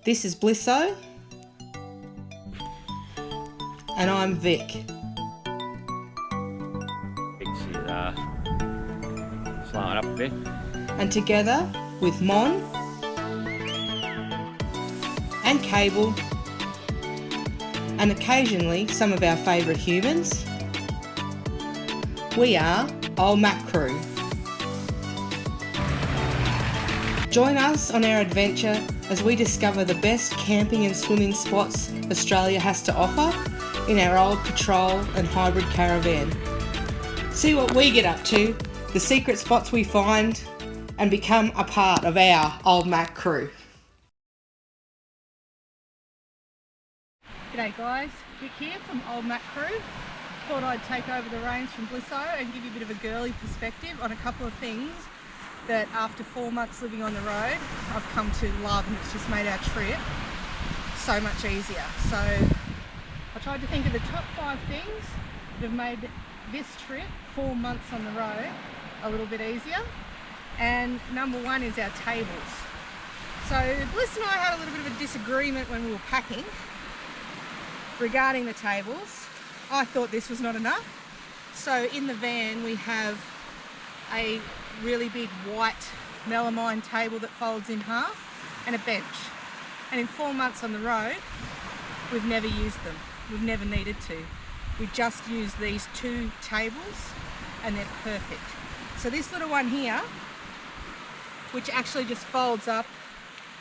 This is Blisso. And I'm Vic. She's slowing up a bit. And together with Mon and Cable and occasionally some of our favourite humans, we are Old Mac Crew. Join us on our adventure as we discover the best camping and swimming spots Australia has to offer in our old patrol and hybrid caravan. See what we get up to, the secret spots we find, and become a part of our Old Mac Crew. G'day guys, Vic here from Old Mac Crew. Thought I'd take over the reins from Blisso and give you a bit of a girly perspective on a couple of things that after 4 months living on the road, I've come to love, and it's just made our trip so much easier. So I tried to think of the top 5 things that have made this trip, 4 months on the road, a little bit easier. And number 1 is our tables. So Bliss and I had a little bit of a disagreement when we were packing regarding the tables. I thought this was not enough. So in the van we have a really big white melamine table that folds in half and a bench. And in 4 months on the road, we've never used them. We've never needed to. We just use these 2 tables and they're perfect. So this little one here, which actually just folds up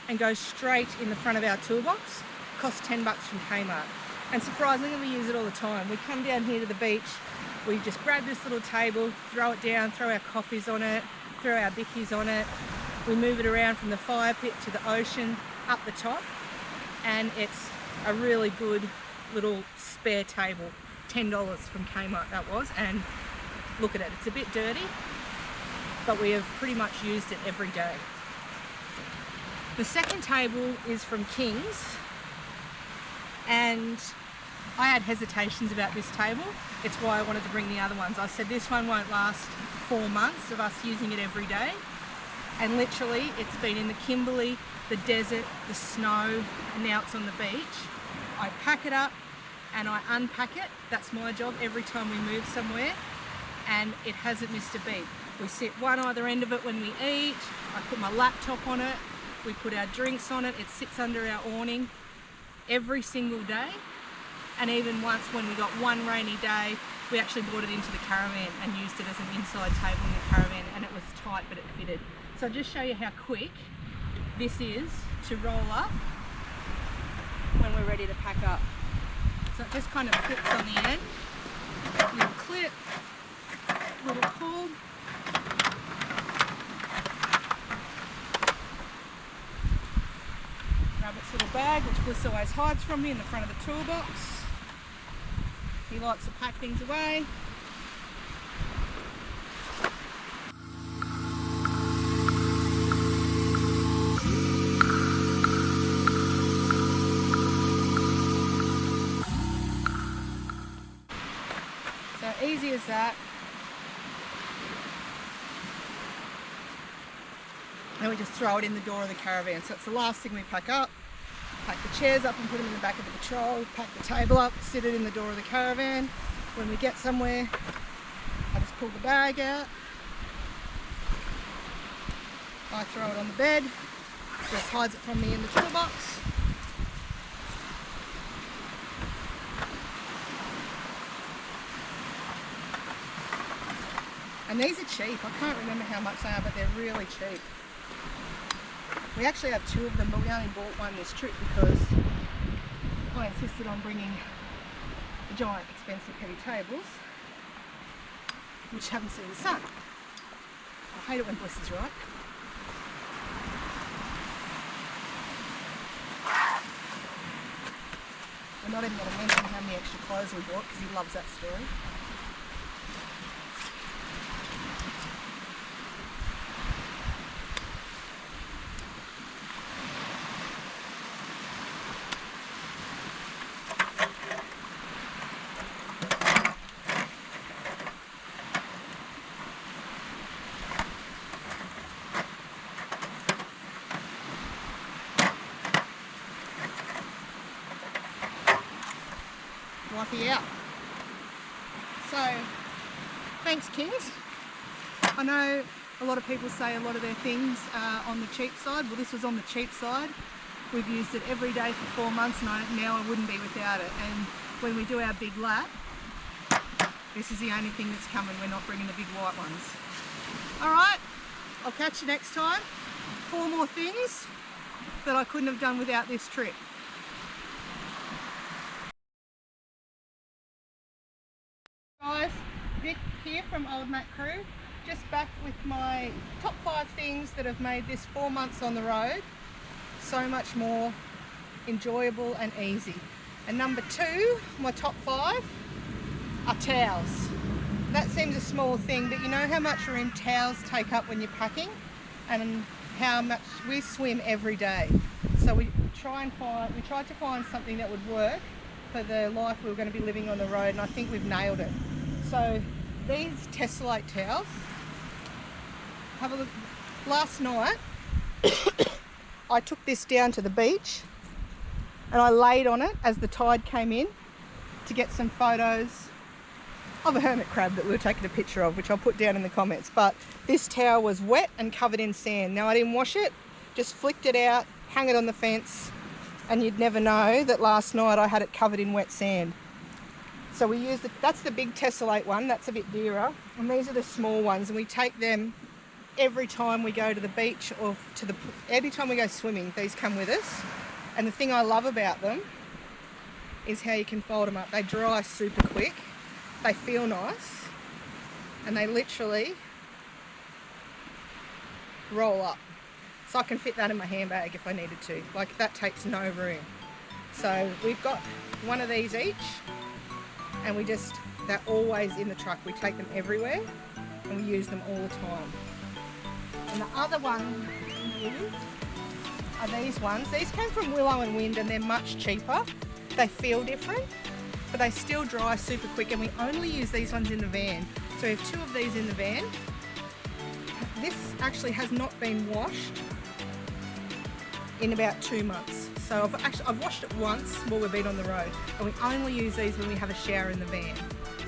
and goes straight in the front of our toolbox, costs $10 from Kmart. And surprisingly, we use it all the time. We come down here to the beach, we just grab this little table, throw it down, throw our coffees on it, throw our bickies on it. We move it around from the fire pit to the ocean, up the top, and it's a really good little spare table. $10 from Kmart that was, and look at it, it's a bit dirty, but we have pretty much used it every day. The second table is from Kings, and I had hesitations about this table. It's why I wanted to bring the other ones. I said this one won't last 4 months of us using it every day, and literally it's been in the Kimberley, the desert, the snow, and now it's on the beach. I pack it up and I unpack it. That's my job every time we move somewhere, and it hasn't missed a beat. We sit one either end of it when we eat. I put my laptop on it. We put our drinks on it. It sits under our awning every single day. And even once when we got one rainy day, we actually brought it into the caravan and used it as an inside table in the caravan, and it was tight but it fitted. So I'll just show you how quick this is to roll up when we're ready to pack up. So it just kind of clips on the end, little clip, little pull. Grab its little bag, which Bliss always hides from me in the front of the toolbox. He likes to pack things away. So easy as that. And we just throw it in the door of the caravan. So it's the last thing we pack up. Pack the chairs up and put them in the back of the patrol, pack the table up, sit it in the door of the caravan. When we get somewhere, I just pull the bag out. I throw it on the bed, just hides it from me in the toolbox. And these are cheap. I can't remember how much they are, but they're really cheap. We actually have 2 of them, but we only bought one this trip because I insisted on bringing the giant, expensive, heavy tables, which haven't seen the sun. I hate it when Bliss is right. I'm not even going to mention how many extra clothes we bought because he loves that story. wifey out. So, thanks Kings. I know a lot of people say a lot of their things are on the cheap side. Well, this was on the cheap side. We've used it every day for 4 months and now I wouldn't be without it. And when we do our big lap, this is the only thing that's coming. We're not bringing the big white ones. All right, I'll catch you next time. 4 more things that I couldn't have done without this trip. Guys, Vic here from Old Mac Crew. Just back with my top 5 things that have made this 4 months on the road so much more enjoyable and easy. And number 2, my top 5 are towels. That seems a small thing, but you know how much room towels take up when you're packing, and how much we swim every day. So we tried to find something that would work for the life we were going to be living on the road, and I think we've nailed it. So these Tessellate towels, have a look. Last night I took this down to the beach and I laid on it as the tide came in to get some photos of a hermit crab that we were taking a picture of, which I'll put down in the comments. But this towel was wet and covered in sand. Now I didn't wash it, just flicked it out, hung it on the fence, and you'd never know that last night I had it covered in wet sand. So we used it. That's the big Tessellate one, that's a bit dearer, and these are the small ones, and we take them every time we go to the beach or every time we go swimming. These come with us, and the thing I love about them is how you can fold them up. They dry super quick, they feel nice, and they literally roll up. So I can fit that in my handbag if I needed to. Like, that takes no room. So we've got one of these each, and they're always in the truck. We take them everywhere and we use them all the time. And the other one we use are these ones. These came from Willow and Wind and they're much cheaper. They feel different, but they still dry super quick, and we only use these ones in the van. So we have 2 of these in the van. This actually has not been washed in about 2 months. So I've washed it once while we've been on the road, and we only use these when we have a shower in the van.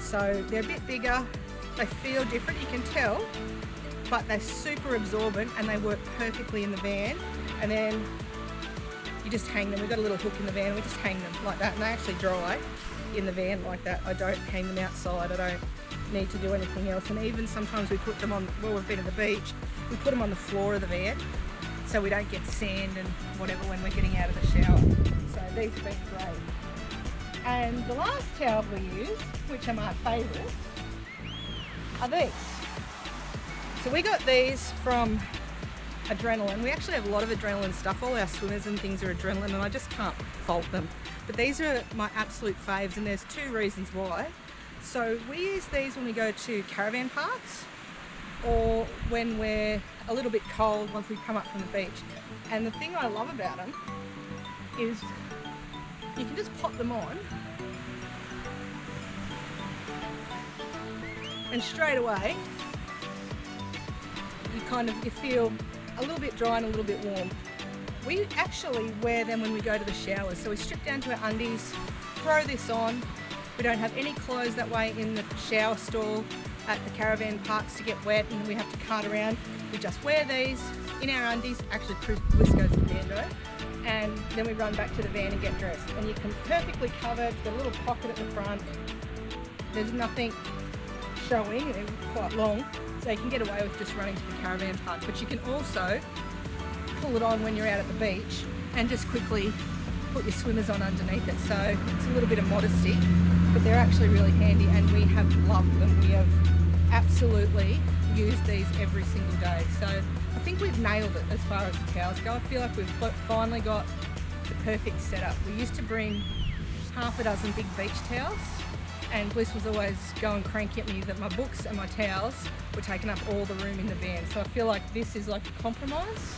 So they're a bit bigger, they feel different, you can tell, but they're super absorbent and they work perfectly in the van. And then you just hang them. We've got a little hook in the van, we just hang them like that, and they actually dry in the van like that. I don't hang them outside, I don't need to do anything else. And even sometimes we put them on, well, we've been at the beach, we put them on the floor of the van so we don't get sand and whatever when we're getting out of the shower. So these have been great. And the last towel we use, which are my favourite, are these. So we got these from Adrenaline. We actually have a lot of Adrenaline stuff. All our swimmers and things are Adrenaline, and I just can't fault them. But these are my absolute faves, and there's 2 reasons why. So we use these when we go to caravan parks, or when we're a little bit cold once we come up from the beach. And the thing I love about them is you can just pop them on and straight away you feel a little bit dry and a little bit warm. We actually wear them when we go to the showers, so we strip down to our undies, throw this on. We don't have any clothes that way in the shower stall at the caravan parks to get wet, and we have to cart around. We just wear these in our undies. Actually, Bliss goes to the bando, and then we run back to the van and get dressed. And you can perfectly cover. It's got a little pocket at the front. There's nothing showing. They're quite long, so you can get away with just running to the caravan park. But you can also pull it on when you're out at the beach and just quickly put your swimmers on underneath it. So it's a little bit of modesty, but they're actually really handy, and we have loved them. We have absolutely used these every single day. So I think we've nailed it as far as the towels go. I feel like we've finally got the perfect setup. We used to bring half a dozen big beach towels, and Bliss was always going cranky at me that my books and my towels were taking up all the room in the van. So I feel like this is like a compromise,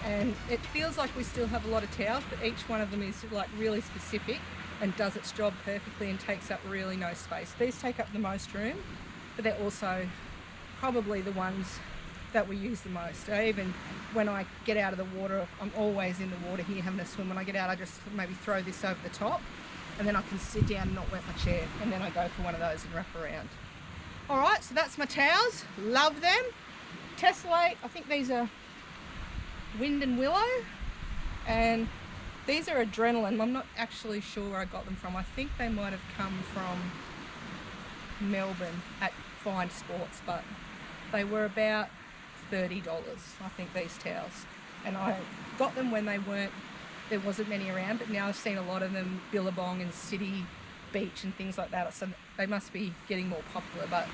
and it feels like we still have a lot of towels, but each one of them is like really specific and does its job perfectly and takes up really no space. These take up the most room, but they're also probably the ones that we use the most. So even when I get out of the water, I'm always in the water here having a swim. When I get out, I just maybe throw this over the top, and then I can sit down and not wet my chair, and then I go for one of those and wrap around. All right, so that's my towels. Love them. Tessellate, I think these are Wind and Willow, and these are Adrenaline. I'm not actually sure where I got them from. I think they might have come from Melbourne at Fine Sports, but they were about $30, I think, these towels. And I got them when there wasn't many around, but now I've seen a lot of them, Billabong and City Beach and things like that, so they must be getting more popular. But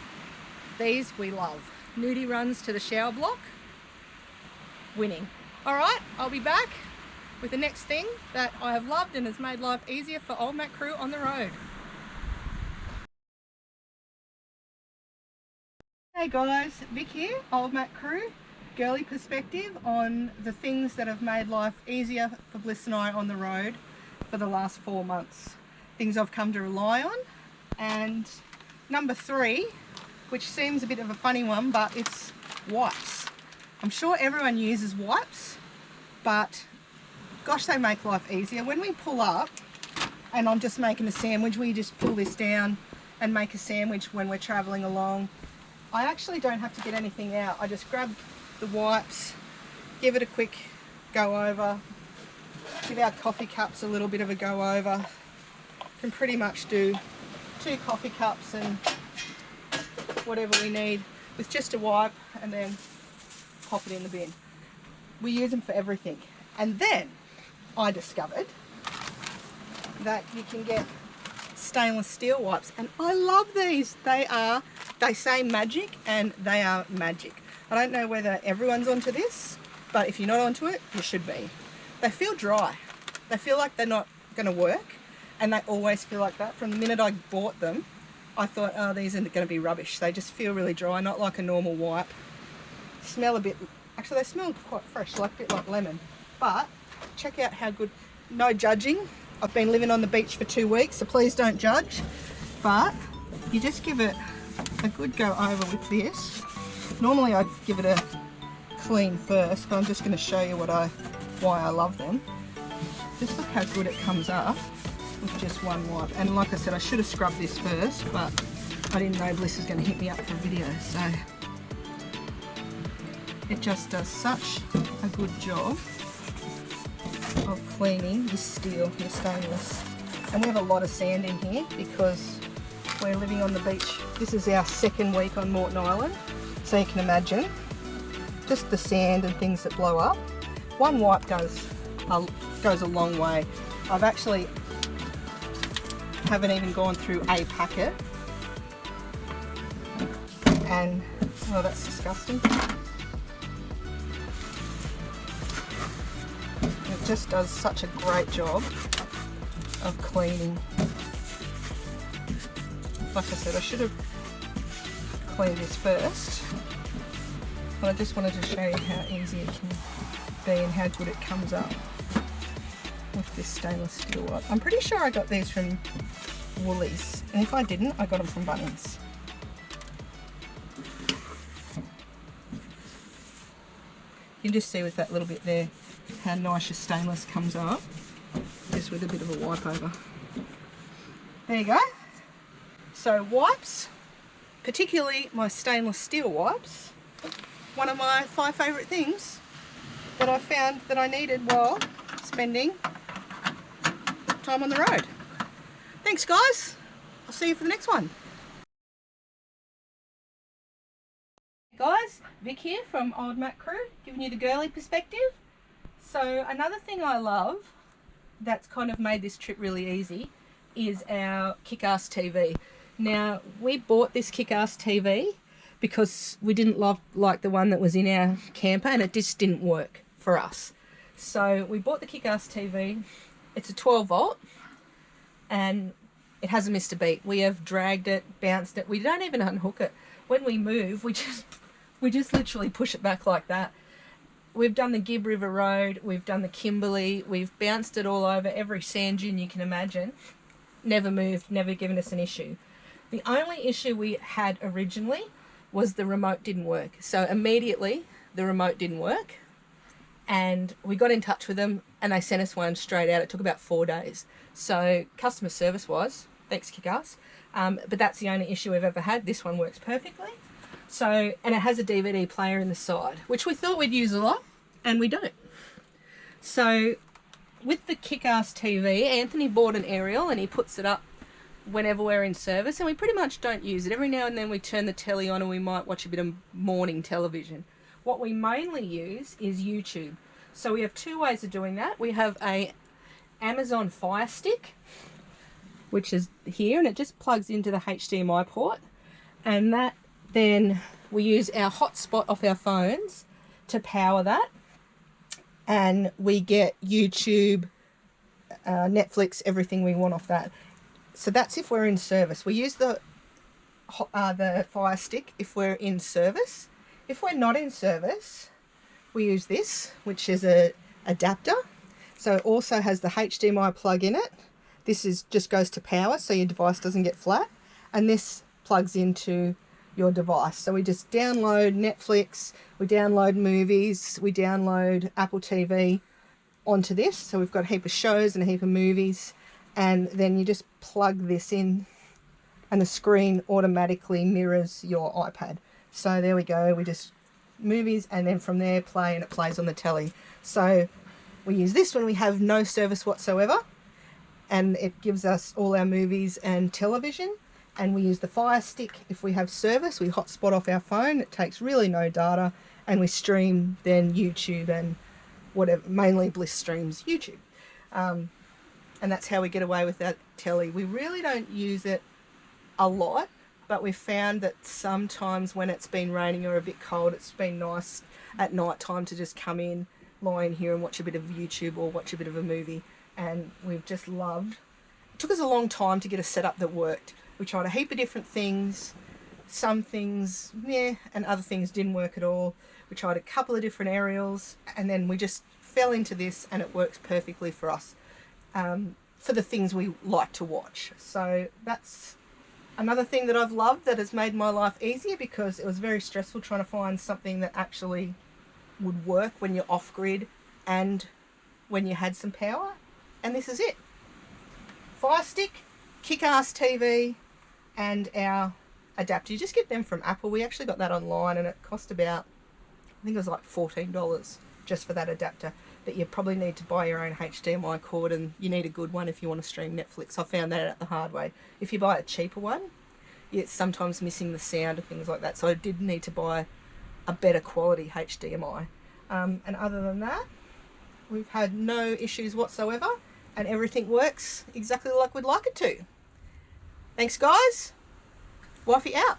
these we love. Nudie runs to the shower block, winning. All right, I'll be back with the next thing that I have loved and has made life easier for Old Mac Crew on the road. Hey guys, Vic here, Old Mac Crew. Girly perspective on the things that have made life easier for Bliss and I on the road for the last 4 months. Things I've come to rely on. And number 3, which seems a bit of a funny one, but it's wipes. I'm sure everyone uses wipes, but gosh, they make life easier. When we pull up and I'm just making a sandwich, we just pull this down and make a sandwich when we're traveling along. I actually don't have to get anything out. I just grab the wipes, give it a quick go over, give our coffee cups a little bit of a go over. Can pretty much do 2 coffee cups and whatever we need with just a wipe, and then pop it in the bin. We use them for everything. And then I discovered that you can get stainless steel wipes, and I love these. They say magic, and they are magic. I don't know whether everyone's onto this, but if you're not onto it, you should be. They feel dry. They feel like they're not going to work, and they always feel like that. From the minute I bought them, I thought, oh, these are going to be rubbish. They just feel really dry, not like a normal wipe. Smell a bit, actually they smell quite fresh, like a bit like lemon. But check out how good, no judging. I've been living on the beach for 2 weeks, so please don't judge. But you just give it a good go over with this. Normally I'd give it a clean first, but I'm just going to show you why I love them. Just look how good it comes up with just one wipe. And like I said, I should have scrubbed this first, but I didn't know Bliss was going to hit me up for a video, so it just does such a good job of cleaning your steel, your stainless. And we have a lot of sand in here because we're living on the beach. This is our 2nd week on Moreton Island, so you can imagine just the sand and things that blow up. One wipe goes a long way. I've actually haven't even gone through a packet, and oh, that's disgusting. It just does such a great job of cleaning. Like I said, I should have cleaned this first, but I just wanted to show you how easy it can be and how good it comes up with this stainless steel wipe. I'm pretty sure I got these from Woolies, and if I didn't, I got them from Bunnings. You can just see with that little bit there how nice your stainless comes up, just with a bit of a wipe over. There you go. So wipes, particularly my stainless steel wipes, one of my 5 favourite things that I found that I needed while spending time on the road. Thanks guys, I'll see you for the next one. Guys, Vic here from Old Mac Crew, giving you the girly perspective. So another thing I love that's kind of made this trip really easy is our Kick-Ass TV. Now, we bought this Kick-Ass TV because we didn't like the one that was in our camper, and it just didn't work for us. So we bought the Kick-Ass TV. It's a 12 volt and it hasn't missed a beat. We have dragged it, bounced it. We don't even unhook it. When we move, we just literally push it back like that. We've done the Gibb River Road, we've done the Kimberley, we've bounced it all over every sand dune you can imagine. Never moved, never given us an issue. The only issue we had originally was the remote didn't work. So immediately the remote didn't work. and we got in touch with them and they sent us one straight out. It took about 4 days. So customer service was, thanks Kick-Ass. But that's the only issue we've ever had. This one works perfectly. So, and it has a DVD player in the side, which we thought we'd use a lot, and we don't. So with the Kick-Ass TV, Anthony bought an aerial and he puts it up whenever we're in service, and we pretty much don't use it. Every now and then we turn the telly on and we might watch a bit of morning television. What we mainly use is YouTube. So we have 2 ways of doing that. We have a Amazon Fire Stick, which is here, and it just plugs into the HDMI port, and that then we use our hotspot off our phones to power that, and we get YouTube, Netflix, everything we want off that. So that's if we're in service. We use the Fire Stick if we're in service. If we're not in service, we use this, which is a adapter. So it also has the HDMI plug in it. This just goes to power, so your device doesn't get flat. And this plugs into your device. So we just download Netflix, we download movies, we download Apple TV onto this. So we've got a heap of shows and a heap of movies. And then you just plug this in and the screen automatically mirrors your iPad. So there we go, we just movies, and then from there play, and it plays on the telly. So we use this when we have no service whatsoever, and it gives us all our movies and television. And we use the Fire Stick if we have service. We hotspot off our phone, it takes really no data, and we stream then YouTube and whatever, mainly Bliss streams YouTube. And that's how we get away with that telly. We really don't use it a lot, but we've found that sometimes when it's been raining or a bit cold, it's been nice at night time to just come in, lie in here and watch a bit of YouTube or watch a bit of a movie. And we've just loved. It took us a long time to get a setup that worked. We tried a heap of different things. Some things, yeah, and other things didn't work at all. We tried a couple of different aerials, and then we just fell into this, and it works perfectly for us, for the things we like to watch. So that's another thing that I've loved that has made my life easier, because it was very stressful trying to find something that actually would work when you're off grid and when you had some power. And this is it. Fire Stick, Kick-Ass TV, and our adapter. You just get them from Apple. We actually got that online, and it cost about, I think it was like $14 just for that adapter. But you probably need to buy your own HDMI cord, and you need a good one if you want to stream Netflix. I found that out the hard way. If you buy a cheaper one, it's sometimes missing the sound and things like that. So I did need to buy a better quality HDMI. And other than that, we've had no issues whatsoever, and everything works exactly like we'd like it to. Thanks guys. Wifey out.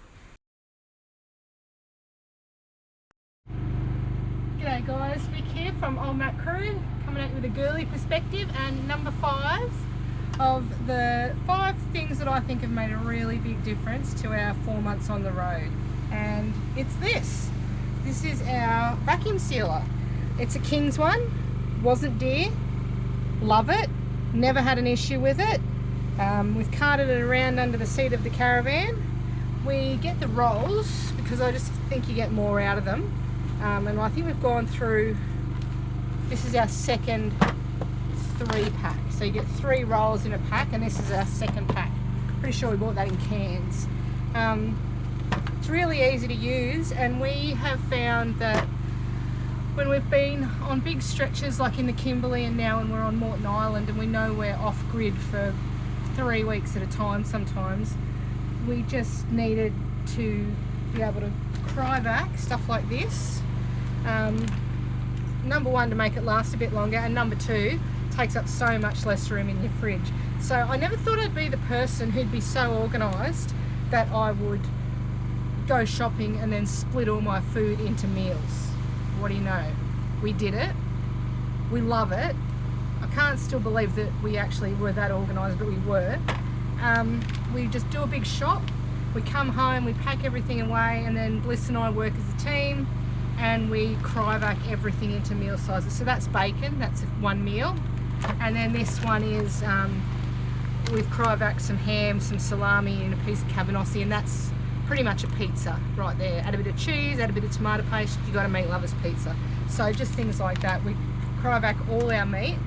G'day guys, Vic here from Old Mac Crew, coming at you with a girly perspective, and number 5 of the 5 things that I think have made a really big difference to our 4 months on the road. And it's this. This is our vacuum sealer. It's a King's one, wasn't dear, love it, never had an issue with it. We've carted it around under the seat of the caravan. We get the rolls because I just think you get more out of them. And I think we've gone through, this is our second 3-pack. So you get 3 rolls in a pack, and this is our second pack. Pretty sure we bought that in cans. It's really easy to use, and we have found that when we've been on big stretches like in the Kimberley, and now when we're on Moreton Island and we know we're off grid for 3 weeks at a time sometimes, we just needed to be able to cry back stuff like this. Number 1, to make it last a bit longer, and number 2, takes up so much less room in your fridge. So I never thought I'd be the person who'd be so organised that I would go shopping and then split all my food into meals. What do you know? We did it. We love it. I can't still believe that we actually were that organised, but we were. We just do a big shop. We come home, we pack everything away, and then Bliss and I work as a team, and we cryovac everything into meal sizes. So that's bacon, that's 1 meal. And then this one is, we've cryovac some ham, some salami, and a piece of cabanossi, and that's pretty much a pizza right there. Add a bit of cheese, add a bit of tomato paste, you got a meat lover's pizza. So just things like that. We cryovac all our meat,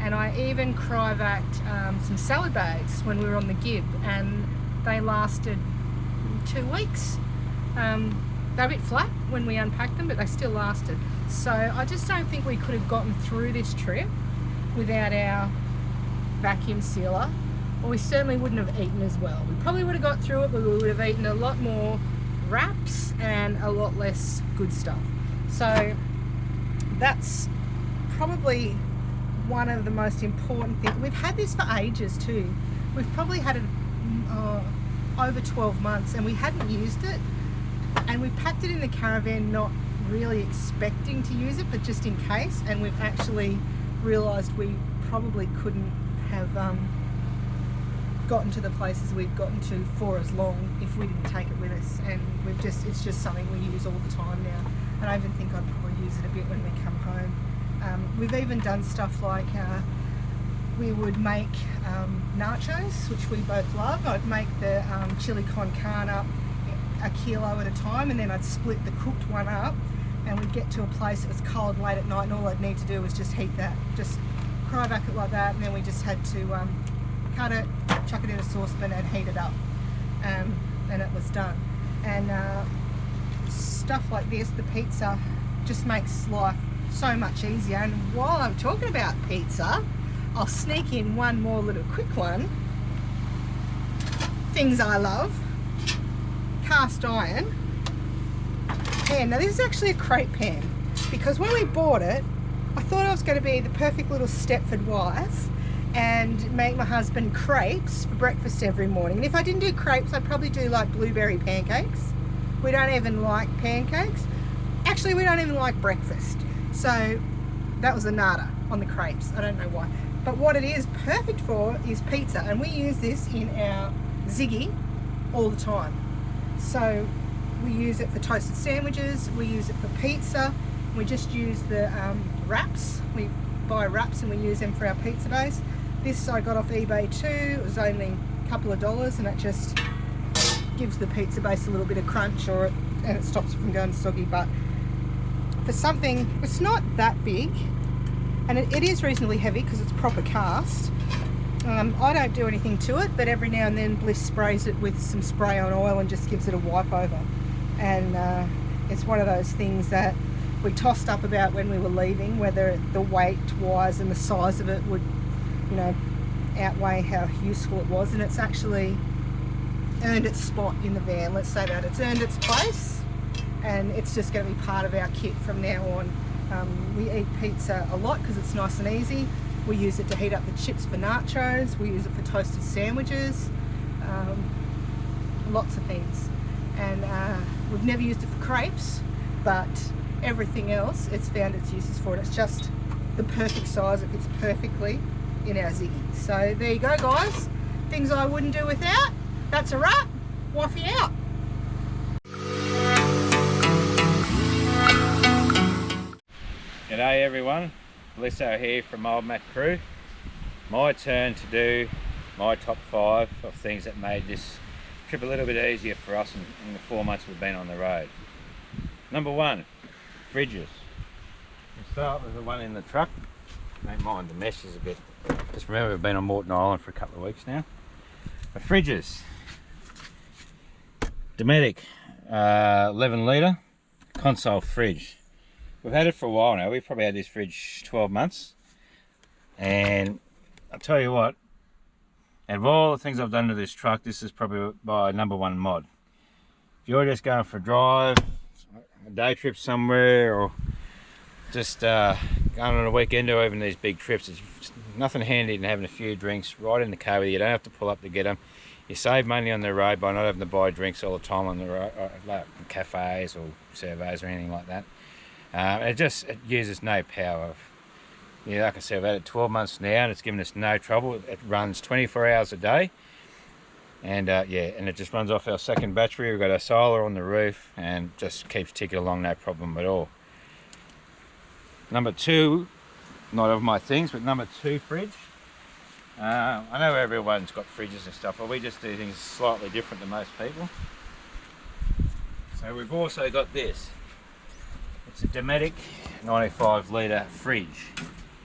and I even cryovacked some salad bags when we were on the Gib, and they lasted 2 weeks. They're a bit flat when we unpacked them, but they still lasted. So I just don't think we could have gotten through this trip without our vacuum sealer, or we certainly wouldn't have eaten as well. We probably would have got through it, but we would have eaten a lot more wraps and a lot less good stuff. So that's probably one of the most important things. We've had this for ages too. We've probably had it over 12 months and we hadn't used it, and we packed it in the caravan not really expecting to use it, but just in case, and we've actually realised we probably couldn't have gotten to the places we've gotten to for as long if we didn't take it with us. And it's just something we use all the time now, and I even think I'd probably use it a bit when we come home. We've even done stuff like we would make nachos, which we both love. I'd make the chili con carne up a kilo at a time, and then I'd split the cooked one up, and we'd get to a place that was cold late at night, and all I'd need to do was just heat that, just cryovac it like that, and then we just had to cut it, chuck it in a saucepan and heat it up, and it was done. And stuff like this, the pizza, just makes life so much easier. And while I'm talking about pizza, I'll sneak in one more little quick one. Things I love. Cast iron pan. Now this is actually a crepe pan, because when we bought it, I thought I was going to be the perfect little Stepford wife and make my husband crepes for breakfast every morning. And if I didn't do crepes, I'd probably do like blueberry pancakes. We don't even like pancakes. Actually, we don't even like breakfast. So that was a nada on the crepes. I don't know why. But what it is perfect for is pizza. And we use this in our Ziggy all the time. So we use it for toasted sandwiches, we use it for pizza, we just use the wraps. We buy wraps and we use them for our pizza base. This I got off eBay too. It was only a couple of dollars, and it just gives the pizza base a little bit of crunch, and it stops it from going soggy. But for something, it's not that big, and it is reasonably heavy because it's proper cast. I don't do anything to it, but every now and then Bliss sprays it with some spray on oil and just gives it a wipe over. And it's one of those things that we tossed up about when we were leaving, whether the weight wise and the size of it would, outweigh how useful it was. And it's actually earned its spot in the van. Let's say that it's earned its place, and it's just going to be part of our kit from now on. We eat pizza a lot because it's nice and easy. We use it to heat up the chips for nachos. We use it for toasted sandwiches, lots of things. And we've never used it for crepes, but everything else, it's found its uses for it. It's just the perfect size. It fits perfectly in our Ziggy. So there you go, guys. Things I wouldn't do without. That's a wrap. Wifey out. G'day everyone, Blisso here from Old Mac Crew. My turn to do my top 5 of things that made this trip a little bit easier for us in the 4 months we've been on the road. Number 1, fridges. We'll start with the one in the truck. Don't mind the mesh is a bit. Just remember we've been on Moreton Island for a couple of weeks now. The fridges. Dometic 11 litre console fridge. We've had it for a while now. We've probably had this fridge 12 months. And I'll tell you what, out of all the things I've done to this truck, this is probably my number 1 mod. If you're just going for a drive, a day trip somewhere, or just going on a weekend, or even these big trips, it's nothing handy than having a few drinks right in the car with you. You don't have to pull up to get them. You save money on the road by not having to buy drinks all the time on the road, like cafes or servos or anything like that. It uses no power. Yeah, like I said, I've had it 12 months now and it's given us no trouble. It runs 24 hours a day, and and it just runs off our second battery. We've got a solar on the roof and just keeps ticking along, no problem at all. Number 2, not of my things, but number 2 fridge. I know everyone's got fridges and stuff, but we just do things slightly different than most people. So we've also got this. It's a Dometic 95 litre fridge.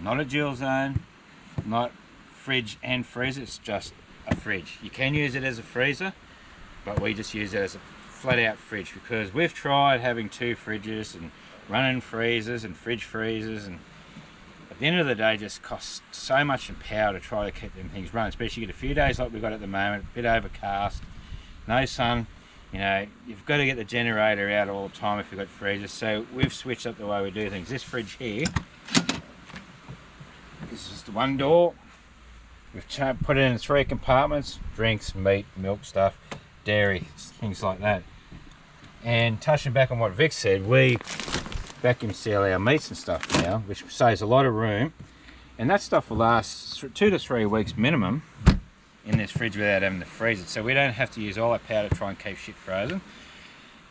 Not a dual zone, not fridge and freezer, it's just a fridge. You can use it as a freezer, but we just use it as a flat out fridge because we've tried having 2 fridges and running freezers and fridge freezers, and at the end of the day, it just costs so much in power to try to keep them things running, especially you get a few days like we've got at the moment, a bit overcast, no sun. You know, you've got to get the generator out all the time if you've got freezers. So we've switched up the way we do things. This fridge here, this is just one door. We've put it in 3 compartments: drinks, meat, milk stuff, dairy, things like that. And touching back on what Vic said, we vacuum seal our meats and stuff now, which saves a lot of room. And that stuff will last 2 to 3 weeks minimum in this fridge without having to freeze it, so we don't have to use all our power to try and keep shit frozen.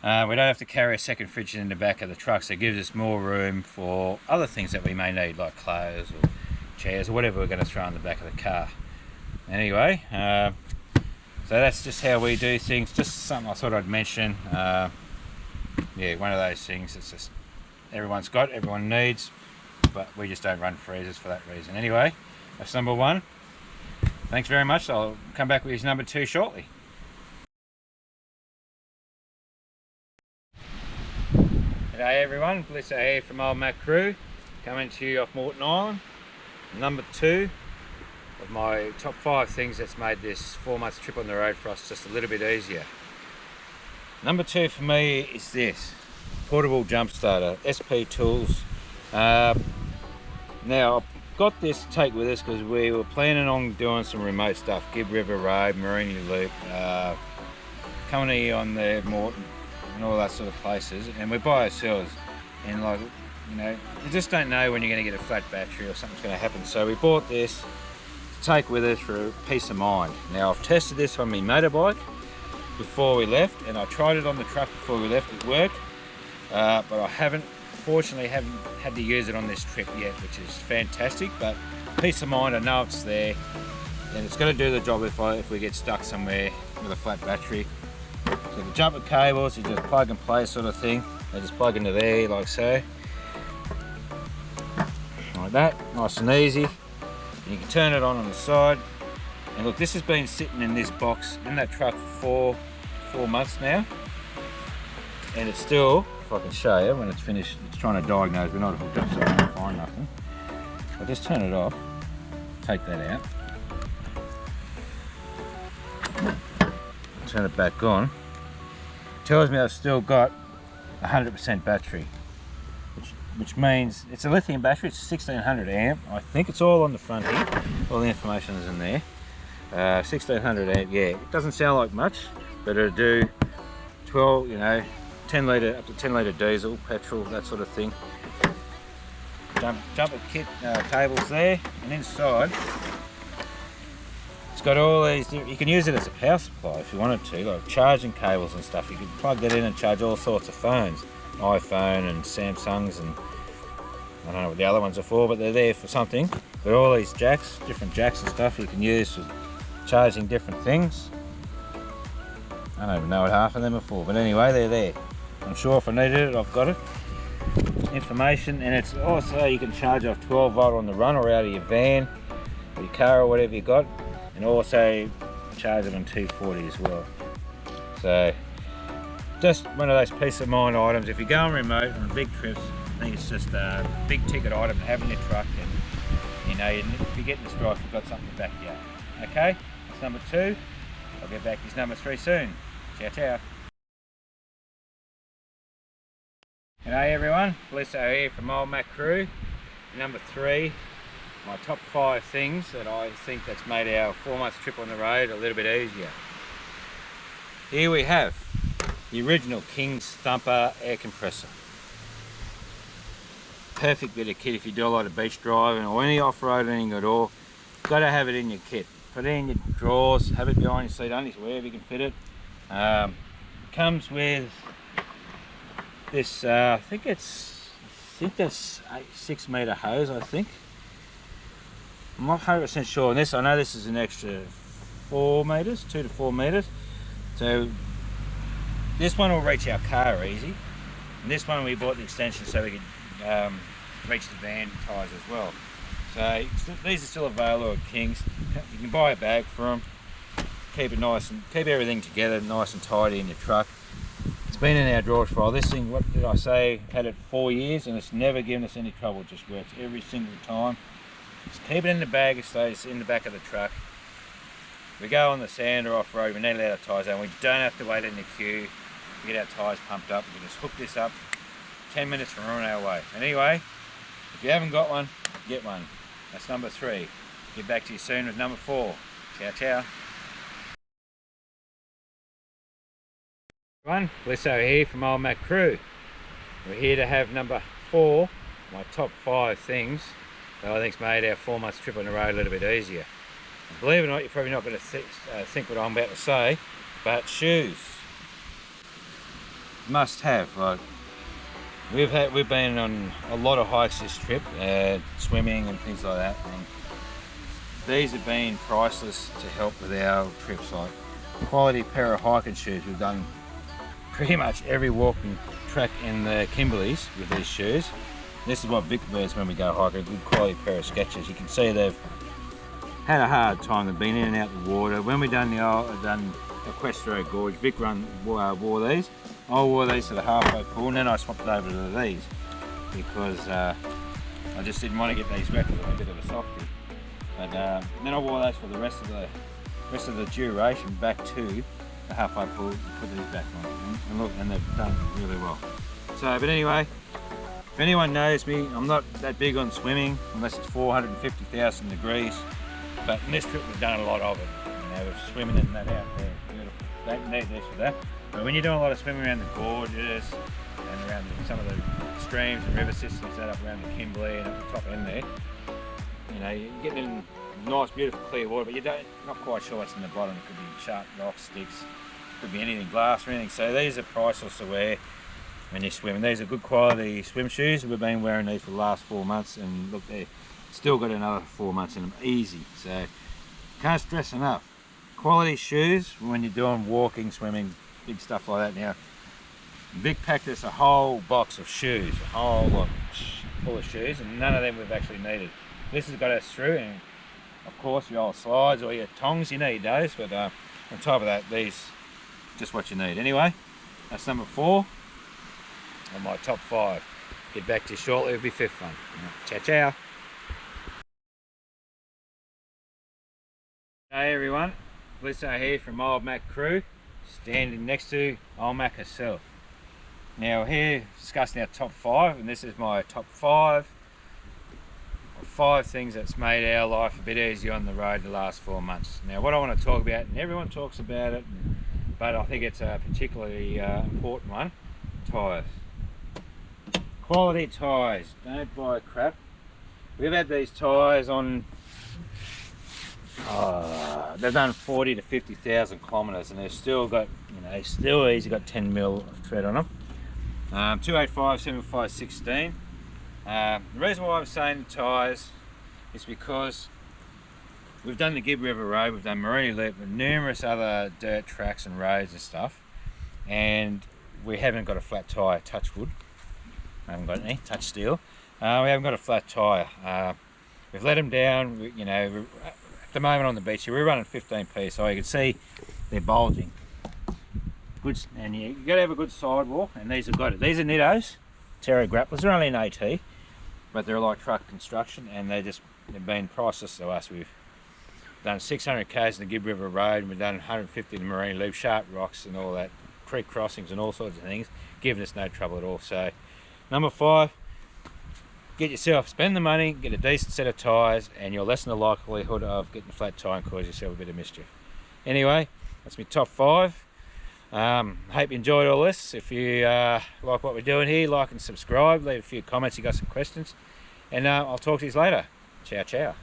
We don't have to carry a second fridge in the back of the truck, so it gives us more room for other things that we may need, like clothes or chairs or whatever we're going to throw in the back of the car. Anyway, so that's just how we do things, just something I thought I'd mention. Yeah, one of those things, it's just everyone's got, everyone needs, but we just don't run freezers for that reason. Anyway, that's number 1. Thanks very much. I'll come back with his number 2 shortly. G'day everyone, Blisso here from Old Mac Crew, coming to you off Moreton Island. Number 2 of my top 5 things that's made this 4 months trip on the road for us just a little bit easier. Number 2 for me is this portable jump starter, SP Tools. Now I've got this to take with us because we were planning on doing some remote stuff, Gibb River Road, Marini Loop, coming on the Moreton and all that sort of places, and we're by ourselves, and like, you know, you just don't know when you're going to get a flat battery or something's going to happen. So we bought this to take with us for peace of mind. Now I've tested this on my motorbike before we left, and I tried it on the truck before we left, it worked, but I fortunately haven't had to use it on this trip yet, which is fantastic, but peace of mind, I know it's there and it's going to do the job if we get stuck somewhere with a flat battery. So the jumper cables, you just plug and play sort of thing. They just plug into there like so, like that, nice and easy. You can turn it on the side, and look, this has been sitting in this box in that truck for 4 months now, and it's still, if I can show you when it's finished, it's trying to diagnose, we're not hooked up so I can't find nothing. I'll just turn it off, take that out, turn it back on. It tells me I've still got 100% battery, which means it's a lithium battery. It's 1600 amp. I think it's all on the front here, all the information is in there. 1600 amp, yeah, it doesn't sound like much, but it'll do 12, you know, 10 litre, up to 10 litre diesel, petrol, that sort of thing. Jumper kit cables there, and inside it's got all these. You can use it as a power supply if you wanted to, like charging cables and stuff. You can plug that in and charge all sorts of phones, iPhone and Samsungs, and I don't know what the other ones are for, but they're there for something. But all these jacks, different jacks and stuff you can use for charging different things. I don't even know what half of them are for, but anyway, they're there. I'm sure if I needed it, I've got it. Information, and it's also, you can charge off 12 volt on the run or out of your van or your car or whatever you got, and also charge it on 240 as well. So just one of those peace of mind items. If you're going remote on big trips, I think it's just a big ticket item to have in your truck, and you know, if you get in the strike, you've got something to back you up. Okay, that's number 2. I'll get back to his number 3 soon. Ciao, ciao. G'day everyone, Blisso here from Old Mac Crew. Number 3, my top 5 things that I think that's made our 4 months trip on the road a little bit easier. Here we have the original King's Thumper air compressor. Perfect bit of kit if you do a lot of beach driving or any off-roading at all. Got to have it in your kit. Put it in your drawers, have it behind your seat, underneath wherever you can fit it. Comes with this, I think that's 6 metre hose, I think. I'm not 100% sure on this. I know this is an extra 4 metres, 2 to 4 metres. So this one will reach our car easy. And this one we bought the extension so we could reach the van tyres as well. So these are still available at Kings. You can buy a bag for them. Keep it nice and keep everything together nice and tidy in your truck. It's been in our drawers for a while. This thing, what did I say, had it 4 years and it's never given us any trouble. It just works every single time. Just keep it in the bag, it stays in the back of the truck. We go on the sand or off road, we need to let our tyres out. We don't have to wait in the queue to get our tyres pumped up. We can just hook this up, 10 minutes from on our way. And anyway, if you haven't got one, get one. That's number 3. Get back to you soon with number 4. Ciao, ciao. Everyone, Blisso here from Old Mac Crew. We're here to have number 4, my top 5 things that I think's made our 4 months trip on the road a little bit easier. And believe it or not, you're probably not going to think what I'm about to say, but shoes. Must have. Like, we've been on a lot of hikes this trip, swimming and things like that. And these have been priceless to help with our trips. Like quality pair of hiking shoes. We've done pretty much every walking track in the Kimberleys with these shoes. This is what Vic wears when we go hiking. A good quality pair of Skechers. You can see they've had a hard time. They've been in and out the water. When we done Equestro Gorge, Vic wore these. I wore these to the halfway pool, and then I swapped over to these because I just didn't want to get these wet because I'm a bit of a softie. But then I wore those for the rest of the duration back to the halfway pool. Put these back on, and look, and they've done really well. So, but anyway, if anyone knows me, I'm not that big on swimming unless it's 450,000 degrees. But in this trip, we've done a lot of it. You know, we're swimming in that out there. Beautiful. Don't need this for that. But when you're doing a lot of swimming around the gorges and around some of the streams and river systems that up around the Kimberley and at the top end there, you know, you're getting in nice, beautiful, clear water, but you're not quite sure what's in the bottom. It could be sharp rocks, sticks, could be anything, glass or anything. So these are priceless to wear when you're swimming. These are good quality swim shoes. We've been wearing these for the last 4 months, and look, they've still got another 4 months in them, easy. So can't stress enough. Quality shoes when you're doing walking, swimming, big stuff like that. Now, Vic packed us a whole box of shoes, a whole lot full of shoes, and none of them we've actually needed. This has got us through, and of course your old slides or your tongs, you need those, but on top of that, these just what you need. Anyway, that's number 4 on my top 5. Get back to you shortly with my 5th one. Ciao, ciao. Hey everyone, Blisso here from Old Mac Crew, standing next to Old Mac herself. Now here discussing our top 5, and this is my top 5 things that's made our life a bit easier on the road the last 4 months. Now what I want to talk about, and everyone talks about it, but I think it's a particularly important one, tyres. Quality tyres, don't buy crap. We've had these tyres on, they've done 40 to 50,000 kilometres, and they've still got, you know, still easy got 10 mil of tread on them. 285 75 16. The reason why I'm saying tyres is because we've done the Gibb River Road, we've done Moreenie Loop, and numerous other dirt tracks and roads and stuff, and we haven't got a flat tyre, touch wood. I haven't got any, touch steel. We haven't got a flat tyre. We've let them down, you know, at the moment on the beach here, we're running 15 PSI. You can see they're bulging. Good, and you got to have a good sidewalk, and these have got it. These are Nittos, Terra Grapplers. They're only an AT, but they're like truck construction, and they've been priceless to us. We've done 600 k's in the Gibb River Road, and we've done 150 in the Moreenie Loop, sharp rocks and all that, creek crossings and all sorts of things, giving us no trouble at all. So, number 5. Get yourself, spend the money, get a decent set of tyres, and you'll lessen the likelihood of getting a flat tyre and cause yourself a bit of mischief. Anyway, that's my top 5. Hope you enjoyed all this. If you like what we're doing here, like and subscribe, leave a few comments, you got some questions, and I'll talk to you later. Ciao, ciao.